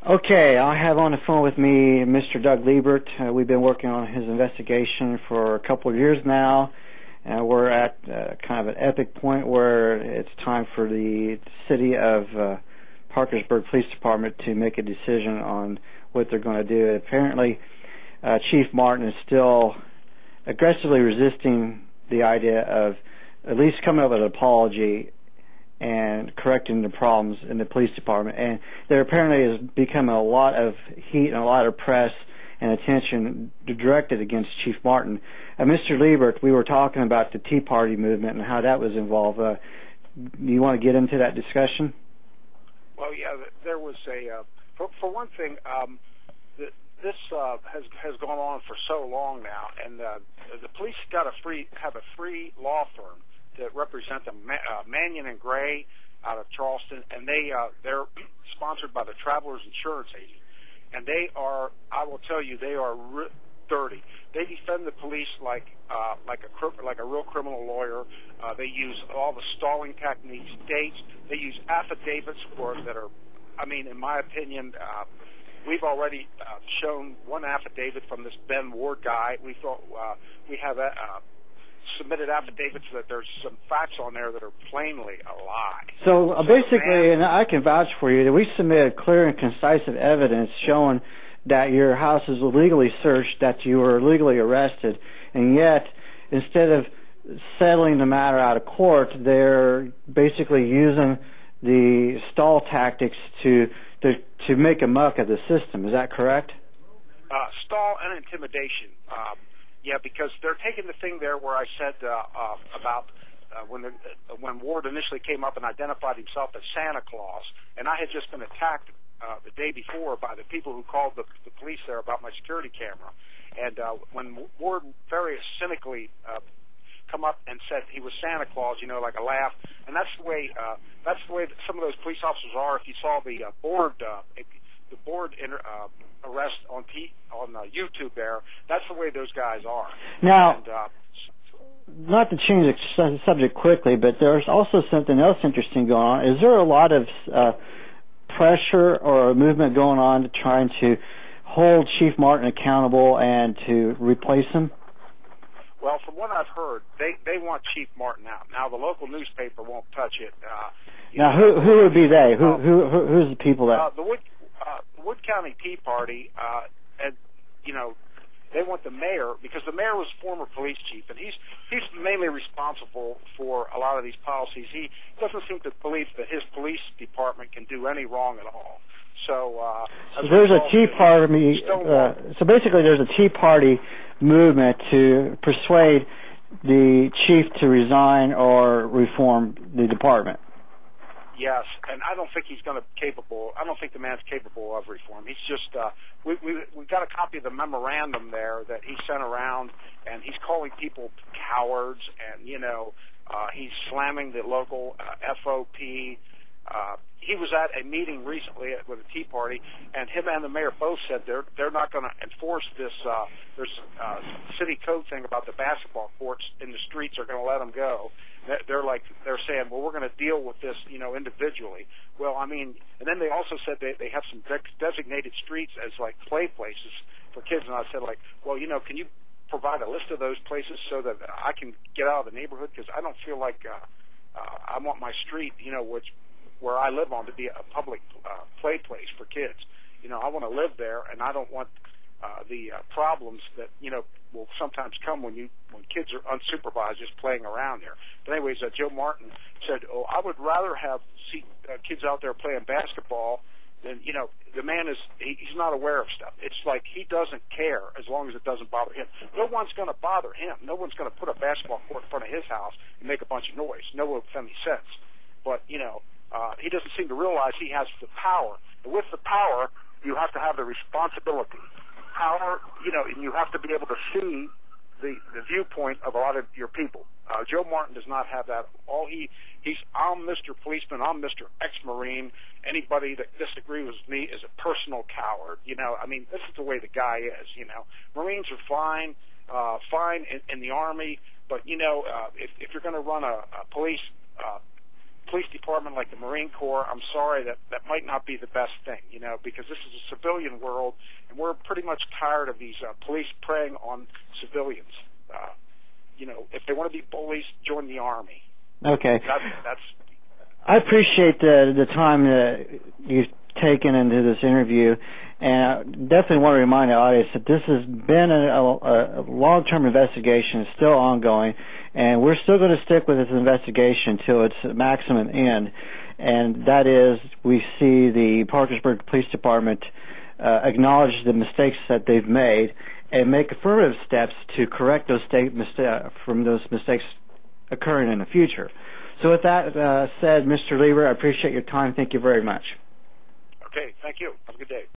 Okay, I have on the phone with me Mr. Doug Liebert. We've been working on his investigation for a couple of years now. We're at kind of an epic point where it's time for the city of Parkersburg Police Department to make a decision on what they're going to do. Apparently, Chief Martin is still aggressively resisting the idea of at least coming up with an apology and correcting the problems in the police department. And there apparently has become a lot of heat and a lot of press and attention directed against Chief Martin. Mr. Liebert, we were talking about the Tea Party movement and how that was involved. Do you want to get into that discussion? Well, yeah, there was for one thing, this has gone on for so long now, and the police have a free law firm that represent them, Mannion and Gray out of Charleston, and they're sponsored by the Travelers Insurance Agent, and they are, I will tell you, they are dirty. They defend the police like a real criminal lawyer. They use all the stalling techniques, dates. They use affidavits that are, I mean, in my opinion, we've already shown one affidavit from this Ben Ward guy. We thought we have submitted affidavits that there's some facts on there that are plainly a lie. So basically, and I can vouch for you, that we submitted clear and concise evidence showing that your house is illegally searched, that you were illegally arrested, and yet instead of settling the matter out of court, they're basically using the stall tactics to make a muck of the system. Is that correct? Stall and intimidation. Yeah, because they're taking the thing there where I said about when Ward initially came up and identified himself as Santa Claus, and I had just been attacked the day before by the people who called the police there about my security camera. And when Ward very cynically come up and said he was Santa Claus, you know, like a laugh, and that's the way that some of those police officers are. If you saw the board arrest on YouTube there, that's the way those guys are. Now, not to change the subject quickly, but there's also something else interesting going on. Is there a lot of pressure or a movement going on to trying to hold Chief Martin accountable and to replace him? Well, from what I've heard, they want Chief Martin out. Now, the local newspaper won't touch it. Now, who would be they? Who's the people that? The Wood County Tea Party, and you know, they want the mayor, because the mayor was former police chief, and he's mainly responsible for a lot of these policies. He doesn't seem to believe that his police department can do any wrong at all. So there's a Tea Party. So basically, there's a Tea Party movement to persuade the chief to resign or reform the department. Yes, and I don't think he's capable. I don't think the man's capable of reform. He's just we got a copy of the memorandum there that he sent around, and he's calling people cowards, and you know, he's slamming the local FOP. He was at a meeting recently with the Tea Party, and him and the mayor both said they're not going to enforce this. There's a city code thing about the basketball courts in the streets are going to let them go. They're saying, well, we're going to deal with this, you know, individually. Well, I mean, and then they also said they have some designated streets as like play places for kids, and I said, like, well, you know, can you provide a list of those places so that I can get out of the neighborhood, because I don't feel like I want my street, you know, where I live on to be a public play place for kids. You know, I want to live there, and I don't want the problems that, you know, will sometimes come when kids are unsupervised just playing around there. But anyways, Joe Martin said, "Oh, I would rather see kids out there playing basketball than, you know, the man he's not aware of stuff. It's like he doesn't care as long as it doesn't bother him. No one's going to bother him. No one's going to put a basketball court in front of his house and make a bunch of noise. No one with any sense. But, you know, he doesn't seem to realize he has the power. And with the power, you have to have the responsibility. Power, you know, and you have to be able to see the viewpoint of a lot of your people. Joe Martin does not have that. I'm Mr. Policeman, I'm Mr. Ex-Marine. Anybody that disagrees with me is a personal coward. You know, I mean, this is the way the guy is, you know. Marines are fine in the Army, but, you know, if you're going to run a police police department like the Marine Corps, I'm sorry, that might not be the best thing, because this is a civilian world, and we're pretty much tired of these police preying on civilians. If they want to be bullies, join the Army. Okay. That's. I appreciate the time that you've taken into this interview, and I definitely want to remind the audience that this has been a long-term investigation. It's still ongoing, and we're still going to stick with this investigation until its maximum end, and that is we see the Parkersburg Police Department acknowledge the mistakes that they've made and make affirmative steps to correct those mistakes occurring in the future. So with that said, Mr. Lieber, I appreciate your time. Thank you very much. Okay, thank you. Have a good day.